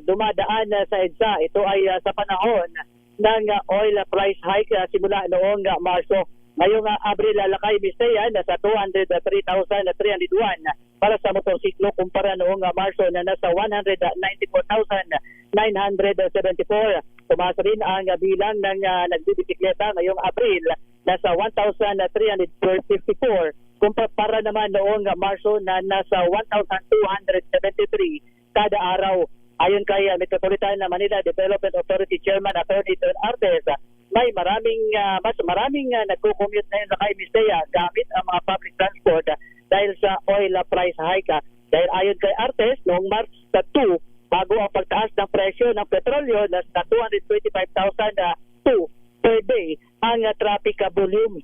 Q: dumadaan sa EDSA. Ito ay sa panahon ng oil price hike simula noong Marso. Ngayong Abril, Lakay, Miss Teya, nasa 203,301 para sa motorsiklo kumpara noong Marso na nasa 194,974. Tumaas rin ang bilang ng nagbibisikleta ngayong Abril, nasa 1,354 kumpara naman noong Marso na nasa 1,273 kada araw. Ayon kay Metropolitan Manila Development Authority Chairman Attorney Don Artes, may mas maraming nagko-commute ngayon na kay Mistea gamit ang mga public transport dahil sa oil price hike. Dahil ayon kay Artes, noong March 2, bago ang pagtaas ng presyo ng petrolyo na 225,002 per day ang traffic volume.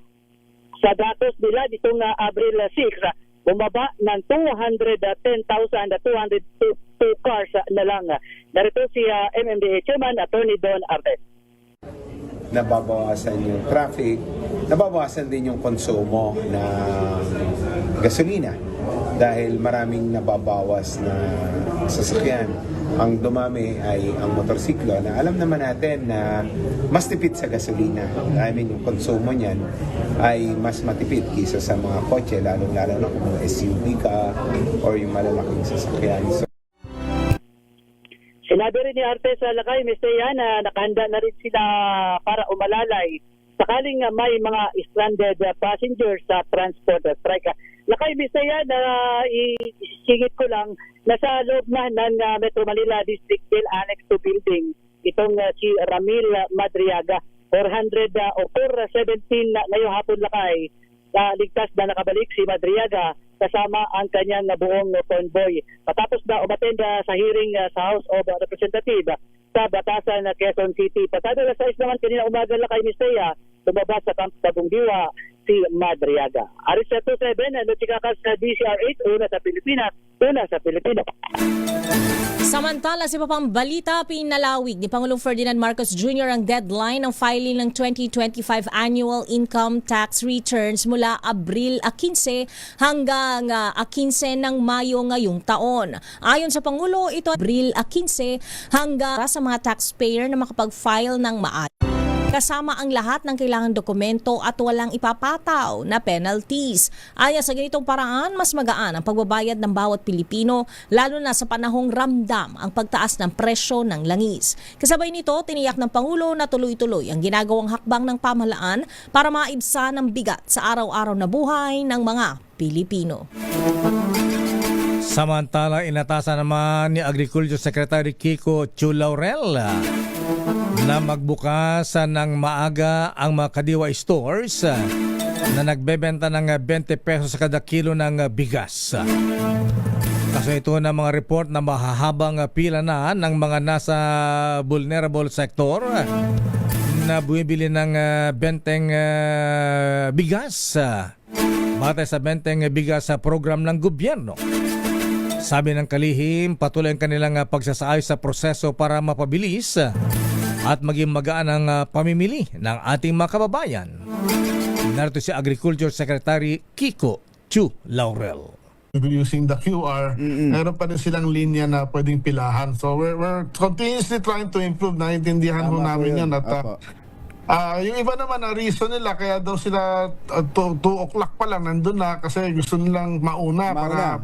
Q: Sa datos nila nitong Abril 6, bumaba ng 210,202 cars na lang. Narito si MMDA Chairman Attorney Don Artes.
R: Nababawasan yung traffic, nababawasan din yung konsumo ng gasolina dahil maraming nababawas na sasakyan. Ang dumami ay ang motorsiklo na alam naman natin na mas tipid sa gasolina. I mean, yung konsumo niyan ay mas matipid kaysa sa mga kotse, lalo-lalo na kung SUV ka or yung malalaking sasakyan. So,
Q: sinabi rin ni Artes Lakay, Mr. Yan, na nakahanda na rin sila para umalalay sakaling may mga stranded passengers sa transport strike. Lakay, Mr. Yan, isingit ko lang, nasa loob na ng Metro Manila District Jail Annex to Building itong si Ramil Madriaga. 417 ngayong hapon, Lakay, ligtas na nakabalik si Madriaga kasama ang kanyang buong convoy. Matapos na umatenda sa hearing sa House of Representatives sa Batasan, Quezon City. Pasado na 6 naman kanina umaga, Lakay, Mistea, lumabas sa Camp Tabung Diwa si Madriaga. Aris 27, Noche Kaka sa DCR8, una sa Pilipinas, una sa Pilipino.
F: Samantala, sa papang balita, pinalawig ni Pangulong Ferdinand Marcos Jr. ang deadline ng filing ng 2025 annual income tax returns mula Abril 15 hanggang 15 ng Mayo ngayong taon. Ayon sa Pangulo, ito Abril 15 hanggang sa mga taxpayer na makapag-file ng maaga, kasama ang lahat ng kailangang dokumento at walang ipapataw na penalties. Ayon sa ganitong paraan, mas magaan ang pagbabayad ng bawat Pilipino, lalo na sa panahong ramdam ang pagtaas ng presyo ng langis. Kasabay nito, tiniyak ng Pangulo na tuloy-tuloy ang ginagawang hakbang ng pamahalaan para maibsan ang bigat sa araw-araw na buhay ng mga Pilipino.
C: Samantala, inatasan naman ni Agriculture Secretary Kiko Chu Laurel na magbukas ng maaga ang mga Kadiwa stores na nagbebenta ng 20 pesos sa kada kilo ng bigas. Kasi ito na mga report na mahahabang pila na ng mga nasa vulnerable sector na bumibili ng benteng bigas batay sa benteng bigas sa program ng gobyerno. Sabi ng kalihim, patuloy ang kanilang pagsasaayos sa proseso para mapabilis at maging magaan ang pamimili ng ating mga kababayan. Narito si Agriculture Secretary Kiko Chu Laurel.
M: Using the QR, meron pa rin silang linya na pwedeng pilahan. So we're continuously trying to improve. Naiintindihan mo namin yan. At yung iba naman, ang reason nila, kaya daw sila 2 o'clock pa lang nandun na kasi gusto nilang mauna. Para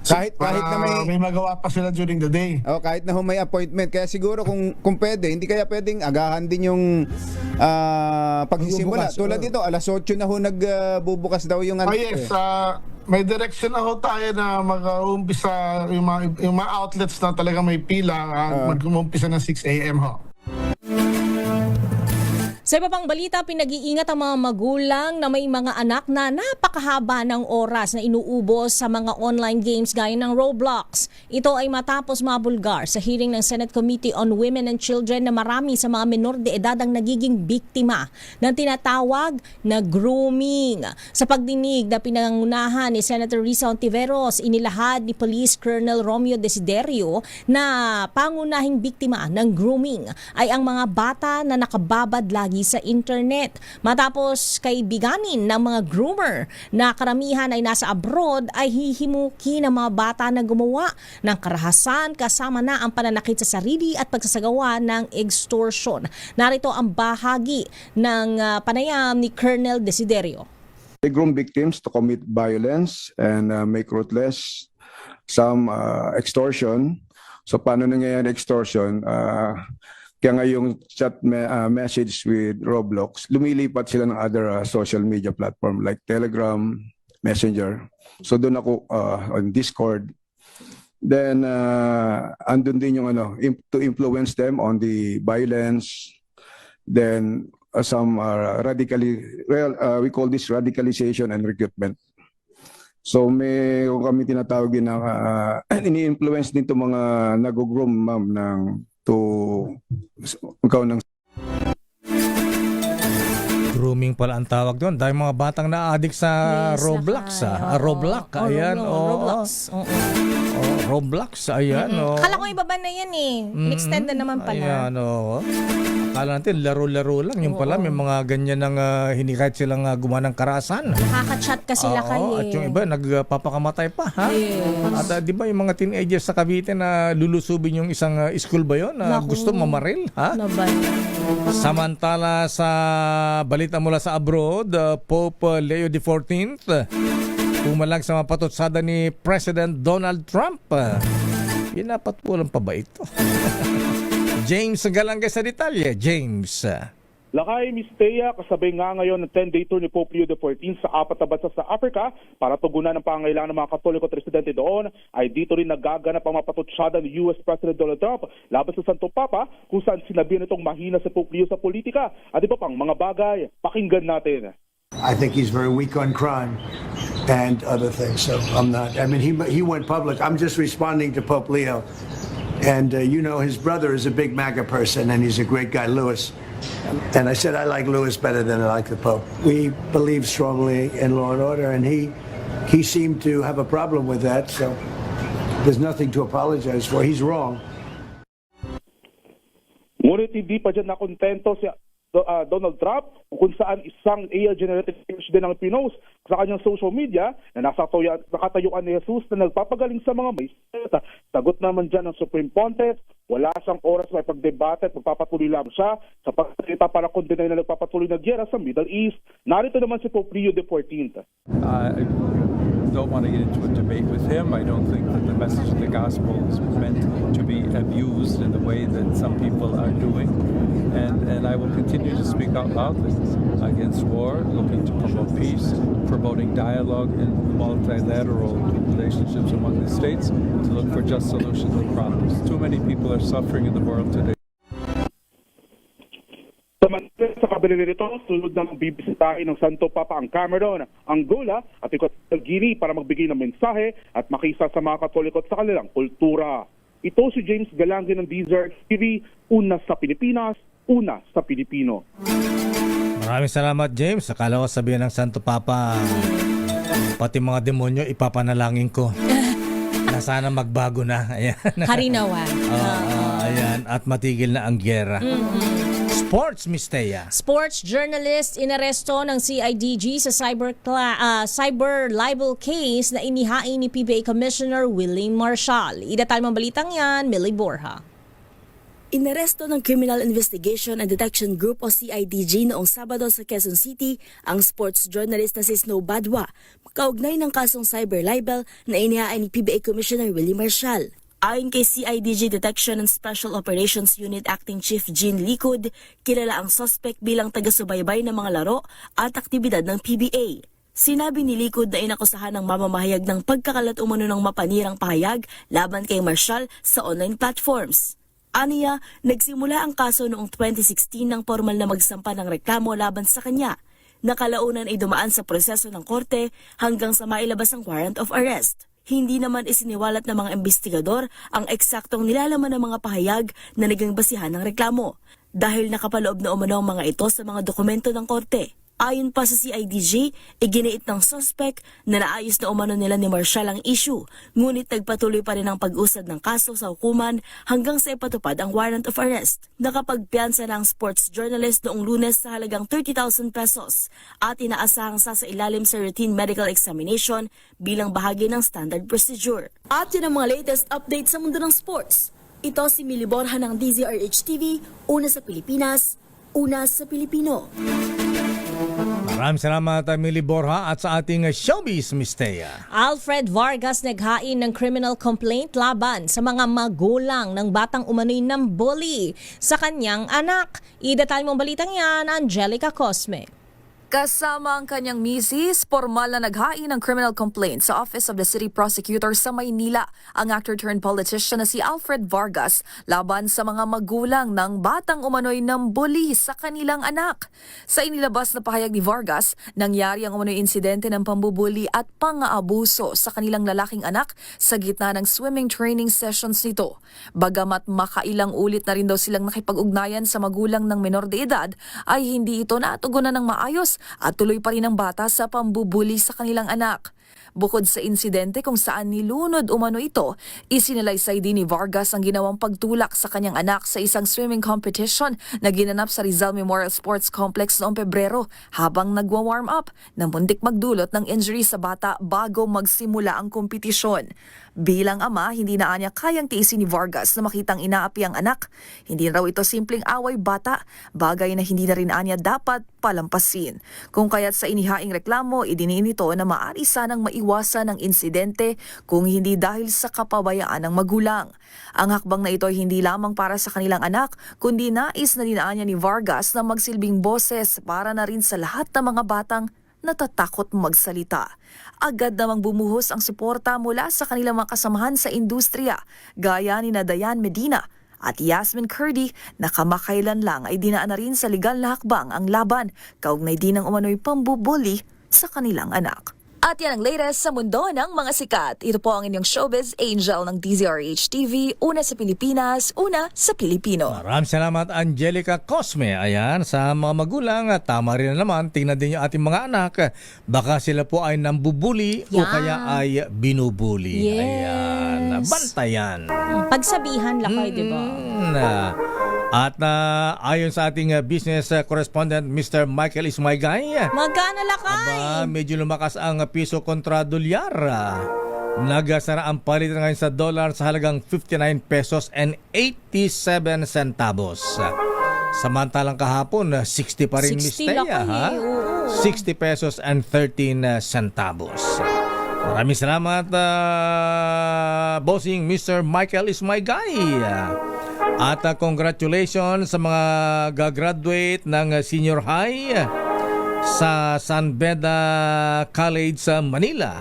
S: kahit na
M: may magawa pa sila during the day.
S: Kahit na may appointment. Kaya siguro kung pwede, hindi kaya pwedeng agahan din yung pagsisimula. Tulad dito, alas 8 na ho nagbubukas daw yung
M: Yes, may direction na ho tayo na mag-umpisa yung mga outlets na talaga may pila, mag-umpisa ng 6 a.m. ho.
F: Sa iba pang balita, pinag-iingat ang mga magulang na may mga anak na napakahaba ng oras na inuubos sa mga online games gaya ng Roblox. Ito ay matapos mabulgar sa hearing ng Senate Committee on Women and Children na marami sa mga menor de edad ang nagiging biktima ng tinatawag na grooming. Sa pagdinig na pinangunahan ni Senator Risa Ontiveros, inilahad ni Police Colonel Romeo Desiderio na pangunahing biktima ng grooming ay ang mga bata na nakababad lagi sa internet. Matapos kaibiganin ng mga groomer na karamihan ay nasa abroad, ay hihimuki ng mga bata na gumawa ng karahasan kasama na ang pananakit sa sarili at pagsasagawa ng extortion. Narito ang bahagi ng panayam ni Colonel Desiderio.
T: They groom victims to commit violence and make ruthless some extortion. So paano nangyayari extortion? Kaya nga yung chat message with Roblox, lumilipat sila ng other social media platform like Telegram, Messenger. So doon ako on Discord. Then andun din yung to influence them on the violence. Then some we call this radicalization and recruitment. So may kami tinatawag din na ini-influence din itong mga nag-groom ma'am ng
C: Grooming pala ang tawag doon. Dahil mga batang na-addict sa Roblox. Roblox. Ayan.
F: Roblox.
C: Roblox. Ayan.
F: Kala ko iba ba na yan eh. Extend na naman pala.
C: Ayan. Akala natin laro-laro lang. Yung pala may mga ganyan ng hinikahit silang gumawa ng karahasan.
F: Nakaka-chat ka sila kayo.
C: At yung iba nagpapakamatay pa. Ha?
F: Yes.
C: At di ba yung mga teenagers sa Cavite na lulusubin yung isang school ba yun? Gusto mamaril? Ha? Samantala sa balita mula sa abroad, Pope Leo XIV pumalag sa mapatutsada ni President Donald Trump. Pinapatulan pa ba ito? James Galangay sa detalye. James.
U: Lakay, Miss Thea, kasabay nga ngayon ng 10-day tour ni Pope Leo XIV sa 4 na bansa sa Africa para tugunan ng pangangailangan ng mga Katoliko at residente doon, ay dito rin nagaganap ang mapatutsada ni US President Donald Trump laban sa Santo Papa kung saan sinabi nitong mahina si Pope Leo sa politika at iba pang mga bagay. Pakinggan natin.
V: I think he's very weak on crime and other things. So I'm not. I mean, he went public. I'm just responding to Pope Leo, and his brother is a big MAGA person, and he's a great guy, Louis. And I said I like Louis better than I like the Pope. We believe strongly in law and order, and he seemed to have a problem with that. So there's nothing to apologize for. He's wrong.
U: Ngunit hindi pa dyan nakontento si Donald Trump kung saan isang AI-generated image din ang pinost sa kanyang social media na nakatayuan ni Jesus na nagpapagaling sa mga may sakit. Sagot naman dyan ng Supreme Pontiff, wala siyang oras may pagdebate at magpapatuloy lang siya sa pagkakita para kondinay na nagpapatuloy na gyera sa Middle East. Narito naman si Pope Leo XIV.
W: I don't want to get into a debate with him. I don't think that the message of the gospel is meant to be abused in the way that some people are doing. And I will continue to speak out loudly against war, looking to promote peace, promoting dialogue in multilateral relationships among the states, to look for just solutions to problems. Too many people are suffering in the world today.
U: Sa kabila nito, sunod na bibisitahin ng Santo Papa ang Cameroon, Angola at Equatorial Guinea para magbigay ng mensahe at makisa sa mga Katoliko sa kanilang kultura. Ito si James Galangay ng Desert TV, una sa Pilipinas, una sa Pilipino.
C: Maraming salamat, James. Akala ko sabihin ng Santo Papa, pati mga demonyo ipapanalangin ko na sana magbago na. Ayan.
F: Harinawan.
C: Ayan. At matigil na ang gyera. Sports, Miss Thea.
F: Sports journalist inaresto ng CIDG sa cyber libel case na inihain ni PBA Commissioner Willie Marshall. Idatal mang balitang yan, Millie Borja.
X: Inaresto ng Criminal Investigation and Detection Group o CIDG noong Sabado sa Quezon City ang sports journalist na si Snow Badwa, kaugnay ng kasong cyber libel na inihain ni PBA Commissioner Willie Marshall. Ayon kay CIDG Detection and Special Operations Unit Acting Chief Jean Likud, kilala ang suspect bilang taga-subaybay ng mga laro at aktibidad ng PBA. Sinabi ni Likud na inakusahan ng mamamahayag ng pagkakalat umano ng mapanirang pahayag laban kay Marshall sa online platforms. Aniya, nagsimula ang kaso noong 2016 nang formal na magsampa ng reklamo laban sa kanya. Nakalaunan ay dumaan sa proseso ng korte hanggang sa mailabas ang warrant of arrest. Hindi naman isiniwalat ng mga investigador ang eksaktong nilalaman ng mga pahayag na naging basihan ng reklamo dahil nakapaloob na umano ang mga ito sa mga dokumento ng korte. Ayon pa sa CIDG, iginiit ng suspect na naayos na umano nila ni Marshall ang issue, ngunit nagpatuloy pa rin ang pag-usad ng kaso sa hukuman hanggang sa ipatupad ang warrant of arrest. Nakapagpiyansa ng sports journalist noong Lunes sa halagang 30,000 pesos at inaasahang sa ilalim sa routine medical examination bilang bahagi ng standard procedure. At yun ang mga latest updates sa mundo ng sports. Ito si Millie Borja ng DZRH TV, una sa Pilipinas, una sa Pilipino.
C: Maraming salamat, Millie Borja, at sa ating showbiz, Miss Thea.
F: Alfred Vargas naghain ng criminal complaint laban sa mga magulang ng batang umano'y ng bully sa kanyang anak. Idetalye mong balitang yan, Angelica Cosme.
B: Kasama ang kanyang misis, formal na naghain ng criminal complaint sa Office of the City Prosecutor sa Maynila ang actor-turned-politician na si Alfred Vargas laban sa mga magulang ng batang umano'y ng bully sa kanilang anak. Sa inilabas na pahayag ni Vargas, nangyari ang umano'y insidente ng pambubuli at pang-aabuso sa kanilang lalaking anak sa gitna ng swimming training sessions nito. Bagamat makailang ulit na rin daw silang nakipag-ugnayan sa magulang ng menor de edad, ay hindi ito natugunan ng maayos at tuloy pa rin ang bata sa pambubuli sa kanilang anak. Bukod sa insidente kung saan nilunod umano ito, isinalaysay din ni Vargas ang ginawang pagtulak sa kanyang anak sa isang swimming competition na ginanap sa Rizal Memorial Sports Complex noong Pebrero habang nagwa-warm up na muntik magdulot ng injury sa bata bago magsimula ang kompetisyon. Bilang ama, hindi na anya kayang tiisin ni Vargas na makitang inaapi ang anak. Hindi raw ito simpleng away bata, bagay na hindi na rin anya dapat palampasin. Kung kaya't sa inihaing reklamo, idiniin ito na maaari sanang maiwasan ang insidente kung hindi dahil sa kapabayaan ng magulang. Ang hakbang na ito ay hindi lamang para sa kanilang anak, kundi nais na dinaanya ni Vargas na magsilbing boses para na rin sa lahat ng mga batang natatakot magsalita. Agad namang bumuhos ang suporta mula sa kanilang mga kasamahan sa industriya, gaya ni Dayan Medina at Yasmin Curdy na kamakailan lang ay dinaan na rin sa legal na hakbang ang laban, kaugnay din ng umano'y pambubuli sa kanilang anak. At yan ang latest sa mundo ng mga sikat. Ito po ang inyong showbiz angel ng DZRH TV, una sa Pilipinas, una sa Pilipino.
C: Maraming salamat, Angelica Cosme. Ayan, sa mga magulang, tama rin naman, tingnan din yung ating mga anak. Baka sila po ay nambubuli o kaya ay binubuli.
F: Yes.
C: Ayan, bantayan.
F: Pagsabihan lakay, di ba?
C: At ayon sa ating business correspondent, Mr. Michael Ismaygay,
F: magkano lakay?
C: aba, medyo lumakas ang piso kontra dolyar. Nagasara ang palitan ngayon sa dollar sa halagang 59 pesos and 87 centavos. Samantalang kahapon, 60 pa rin, Miss Thea, ha? 60 pesos and 13 centavos. Maraming salamat, bossing Mr. Michael Ismaygay. At congratulations sa mga gagraduate ng senior high sa San Beda College sa Manila.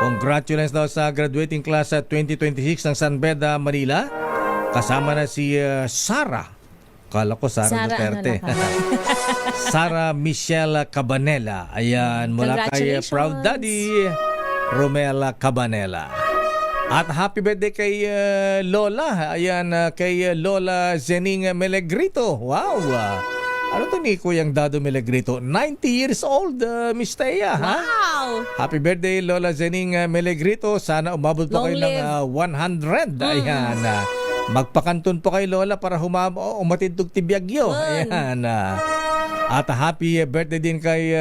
C: Congratulations daw sa graduating class 2026 ng San Beda, Manila. Kasama na si Sara. Kala ko Sara Duterte. Sara Michelle Cabanela. Ayan, mula kay Proud Daddy Romela Cabanela. At happy birthday kay Lola. Ayan, kay Lola Zening Melegrito. Wow! Ano to ni Kuyang Dado Melegrito? 90 years old, Miss Thea.
F: Wow!
C: Happy birthday, Lola Zening Melegrito. Sana umabot po kayo ng 100. Ayan. Magpakanton po kay Lola para umatintog tibiyagyo. Ayan. At happy birthday din kay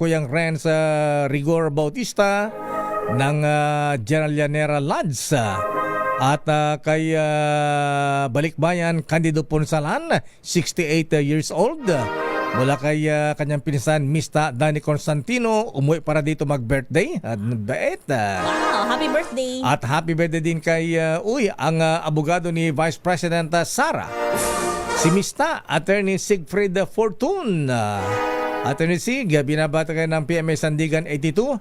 C: Kuyang Renz Rigor Bautista ng General Llanera Lads. At kay Balikbayan Candido Ponsalan, 68 years old. Mula kay kanyang pinsan Mista Danny Constantino, umuwi para dito mag-birthday. At
F: wow, happy birthday.
C: At happy birthday din kay ang abogado ni Vice President Sara, si Mista Attorney Siegfried Fortun. Attorney Sig, binabata kayo ng PMA Sandigan 82.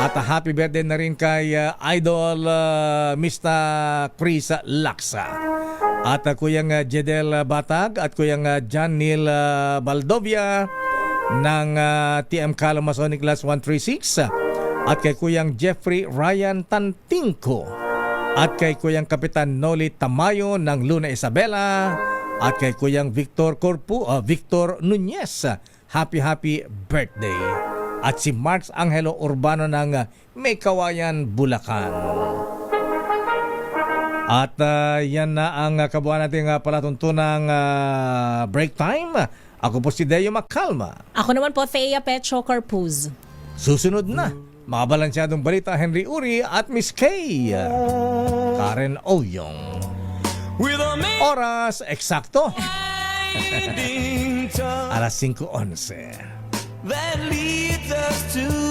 C: At happy birthday na rin kay Idol Mr. Chris Laksa. At Kuyang Jedel Batag at Kuyang John Neil Baldovia ng TM Kalamazoo Class 136 at kay Kuyang Jeffrey Ryan Tantingko at kay Kuyang Kapitan Noli Tamayo ng Luna Isabela at kay Kuyang Victor Victor Nunez. Happy birthday. At si Marx Angelo Urbano ng May Kawayan, Bulacan. At yan na ang kabuuan nating palatuntunang break time. Ako po si Deo Macalma.
F: Ako naman po, Thea Petro Corpuz.
C: Susunod na, mga balansyadong balita, Henry Uri at Miss Kay Karen Oyong. Oras eksakto. Alas 5:11.
E: That leads us to